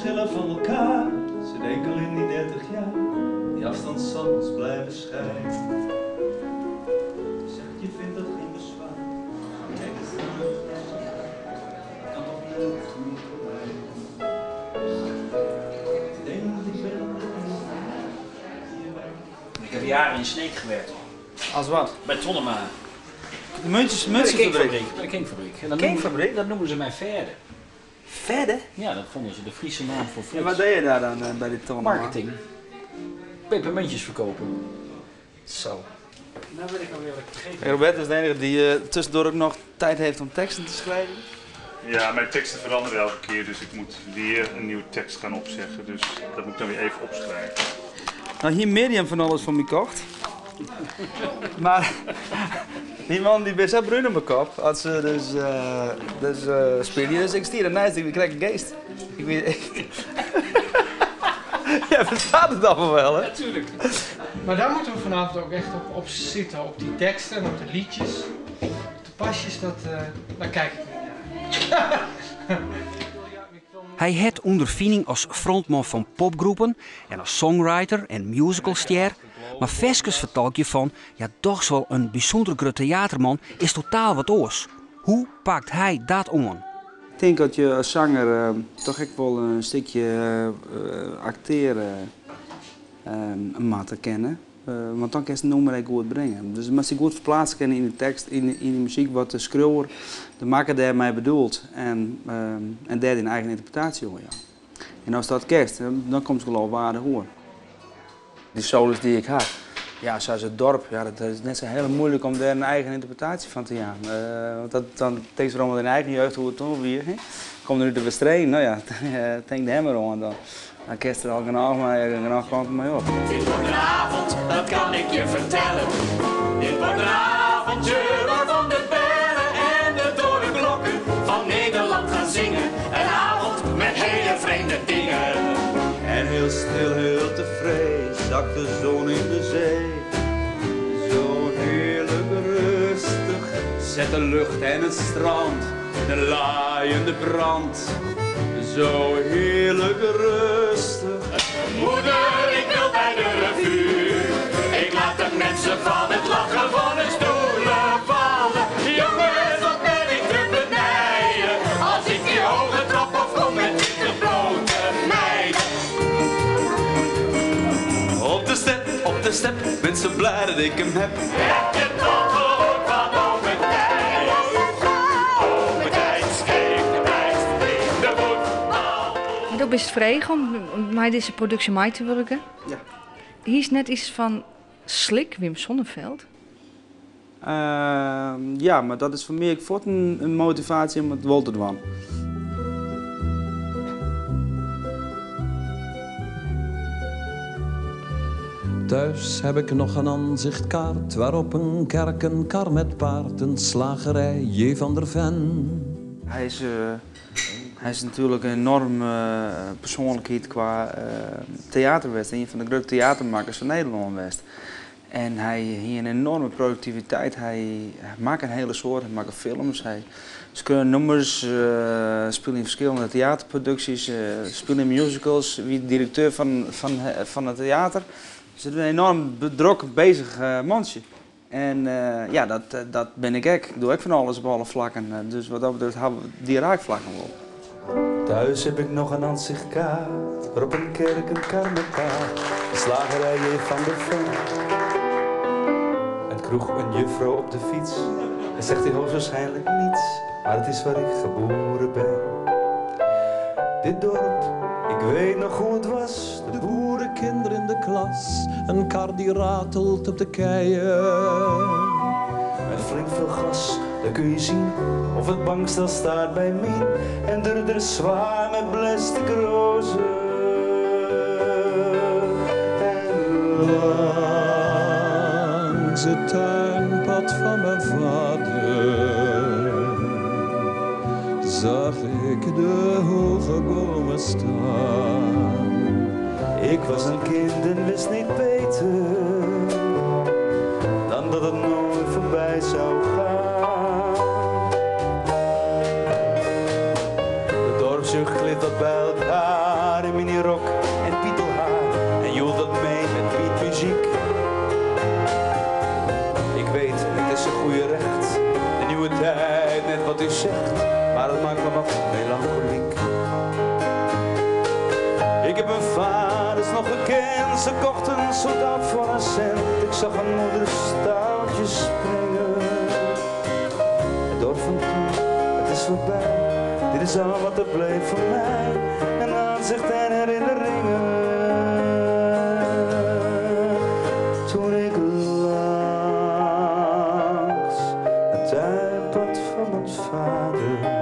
verschillen van elkaar. Zit enkel in die 30 jaar, die afstand zal ons blijven scheiden. Zeg, je vindt dat geen bezwaar. Kijk eens naar de dat kan toch niet voorbij. Ik denk dat ik ben op de Ik heb jaren in Sneek gewerkt. Als wat? Bij Tonnema. De muntjesfabriek. Bij de Kinkfabriek. En Kinkfabriek? Dat noemen ze mij Verde. Verder? Ja, dat vonden ze de Friese naam voor En Frits. wat deed je daar dan bij die tonnen? Marketing. Pepermuntjes verkopen. Zo. Nou weet ik alweer wat ik vergeten. Hey, Robert is de enige die tussendoor ook nog tijd heeft om teksten te schrijven. Ja, mijn teksten veranderen elke keer, dus ik moet weer een nieuwe tekst gaan opzeggen. Dus dat moet ik dan weer even opschrijven. Nou, hier Mirjam van alles voor me kocht. Maar die man die best wel bruin op mijn kop. Als ze dus spelen hier, dus ik stier ernaast, ik krijg een geest. Ik weet ja, verstaat het allemaal wel, hè? Natuurlijk. Maar daar moeten we vanavond ook echt op zitten, op die teksten en op de liedjes. De pasjes, daar kijk ik niet naar. Hij heeft ondervinding als frontman van popgroepen en als songwriter en musicalster. Maar Veskes vertelt je van, ja, toch wel een bijzonder groot theaterman is totaal wat oors. Hoe pakt hij dat om? Ik denk dat je als zanger toch echt wel een stukje acteren moet kennen. Want dan kan je het nummer goed brengen. Dus als je goed verplaatsen kan in de tekst, in de muziek, wat de schreeuwer, de makker daarmee bedoelt. En daar in eigen interpretatie hoor. Ja. En als dat kerst, dan komt het geloofwaardig hoor. Die solos die ik had, ja, zoals het dorp, ja, dat is net zo heel moeilijk om daar een eigen interpretatie van te gaan. Want dan denk je allemaal in eigen jeugd hoe het toen weer ging. Komt er nu de bestrijding, nou ja, denk de hem erom. Dan kerst er al genoeg kant mee op. Dit wordt een avond, dat kan ik je vertellen. Dit wordt een avondje waarvan de bellen en de torenklokken van Nederland gaan zingen. Een avond met hele vreemde dingen. En heel stil, heel tevreden, zakt de zon in de zee. Zo heerlijk rustig, zet de lucht en het strand, de laaiende brand. Zo heerlijk rustig. Moeder, ik wil bij de revue. Ik laat de mensen van het lachen van hun stoelen vallen. Jongens, wat ben ik te benijden. Als ik die hoge trap afkom met dikke blote meiden. Op de step, ben zo blij dat ik hem heb. Heb je toch gehoord van ome Thijs? Ome Thijs geeft de prijs in de voetbal. Dat is het vreemd om met deze productie mee te werken. Ja. Hier is net iets van Slik, Wim Sonneveld. Ja, maar dat is voor mij voort een motivatie om het wel te doen. Thuis heb ik nog een aanzichtkaart waarop een kerk, een kar met paard, een slagerij, J. van der Ven. Hij is natuurlijk een enorme persoonlijkheid qua theaterwest. Een van de grote theatermakers van Nederland west. En hij heeft een enorme productiviteit. Hij maakt een hele soort, hij maakt films, hij schreeuwt nummers, speelt in verschillende theaterproducties, speelt in musicals, wie directeur van het theater. Dus het is een enorm bedrokken bezig mansje. En ja, dat ben ik ook. Ik doe ook van alles op alle vlakken. Dus wat dat betreft hebben we die raakvlakken wel. Thuis heb ik nog een aanzichtkaart, waarop een kerk, een kar met paard, een slagerij J. van der Ven. Een kroeg, een juffrouw op de fiets, en zegt hij hoogstwaarschijnlijk niets, maar het is waar ik geboren ben. Dit dorp, ik weet nog hoe het was, De boerenkinderen in de klas, een kar die ratelt op de keien. met flink veel gas, dan kun je zien of het bankstel staat bij Mien. En er zwaar met plastic rozen. En Langs het tuinpad van mijn vader zag ik de hoge bomen staan. ik was een kind en wist niet beter dan dat het nooit voorbij zou gaan. De dorpsjeugd glittert bij elkaar hebben vaders nog gekend. Ze kochten een soldaat voor een cent. Ik zag een moeder staaltjes springen. Het dorp van toen, het is voorbij. Dit is al wat er bleef van mij. Een aanzicht en herinneringen. Toen ik langs het tuinpad van mijn vader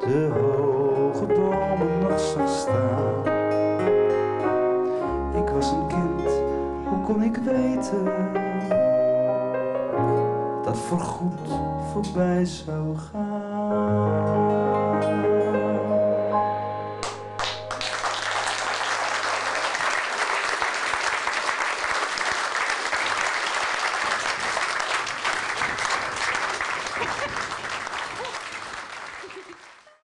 de hoge bomen nog zag staan. Ik was een kind, hoe kon ik weten dat voorgoed voorbij zou gaan?